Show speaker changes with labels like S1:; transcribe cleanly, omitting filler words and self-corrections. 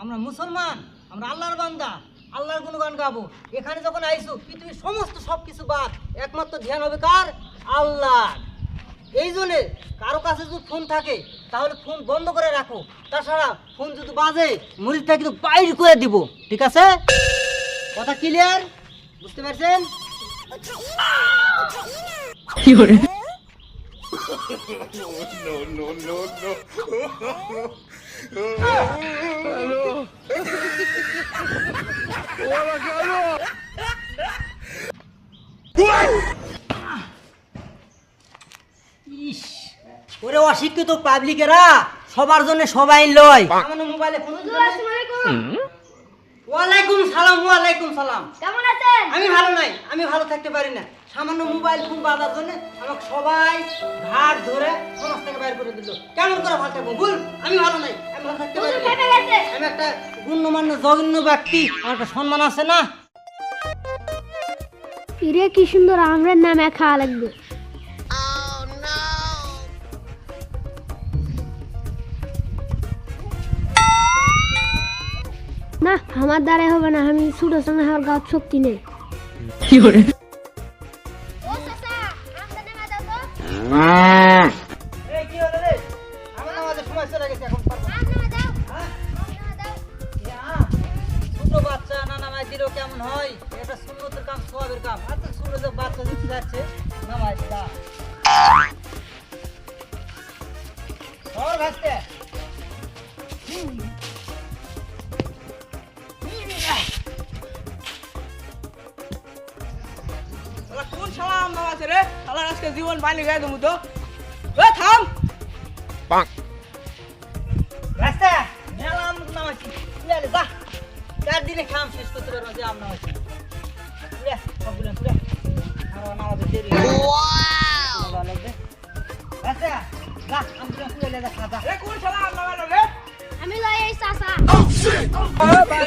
S1: আমরা মুসলমান, আমরা আল্লাহর বান্দা, আল্লাহর গুণগান গাবো। এখানে যখন আইসো পৃথিবীর সমস্ত সব কিছু বাদ, একমাত্র ধ্যান হবে কার? আল্লাহ। এই জন্যে কারো কাছে যদি ফোন থাকে তাহলে ফোন বন্ধ করে রাখো। তাছাড়া ফোন যদি বাজে মুরিদটা কিন্তু বাইর করে দিব, ঠিক আছে? কথা ক্লিয়ার? বুঝতে পারছেন?
S2: কি করে?
S1: ইস, ওরে অশিক্ষিত পাবলিকেরা সবার জন্য সবাই লয়। সামান্য মোবাইলে ফোন। ওয়ালাইকুম সালাম। ওয়ালাইকুম সালাম।
S3: কেমন আছেন?
S1: আমি ভালো নাই, আমি ভালো থাকতে পারি না। সামান্য মোবাইল ফোন বাজার জন্য আমাকে সবাই ঘাট ধরে সমাজ থেকে বাইর করে দিল। কেমন করে ভালো থাকবো? ভুল, আমি ভালো নাই, আমি ভালো থাকতে পারি না। আমি একটা গণ্যমান্য জঘন্য ব্যক্তি, আমার একটা সম্মান আছে না?
S3: ইরে কি সুন্দর আমরার নামে খাওয়া লাগবে। না আমার দ্বারা হবে না, আমি ছোট সঙ্গে আমার গাছ শক্তি নেই।
S2: কি করে?
S1: এই কি হলো রে? আমার নামাজের সময় চলে গেছে, এখন পারবো না। হ্যাঁ? ছোট বাচ্চা না নামাজ দিলেও কেমন হয়? এটা সুন্নতের কাম, সওয়াবের কাম। আর তো ছোট যে বাচ্চা দিতে যাচ্ছে নামাজ দা। সর ভাসতে।
S2: কোন শালা আম নামাছে রে? শালার আজকে জীবন পানি গায়ে দেবো তো। এ থাম।
S1: ভাসতে মেলা আম নামাইছি। তুই আলে যা। 4 দিনে খাম শেষ করতে পারবো যে আম নামাইছি। তুই সবগুলো তুই। আর নামাজে দেরি। ওয়াও লাগবে। ভাসতে যা, আমগুলো তুই আলে যা খা যা।
S2: এ কোন শালা আম নামালো রে?
S3: আমি লই এই চাচা।
S2: এ ভাই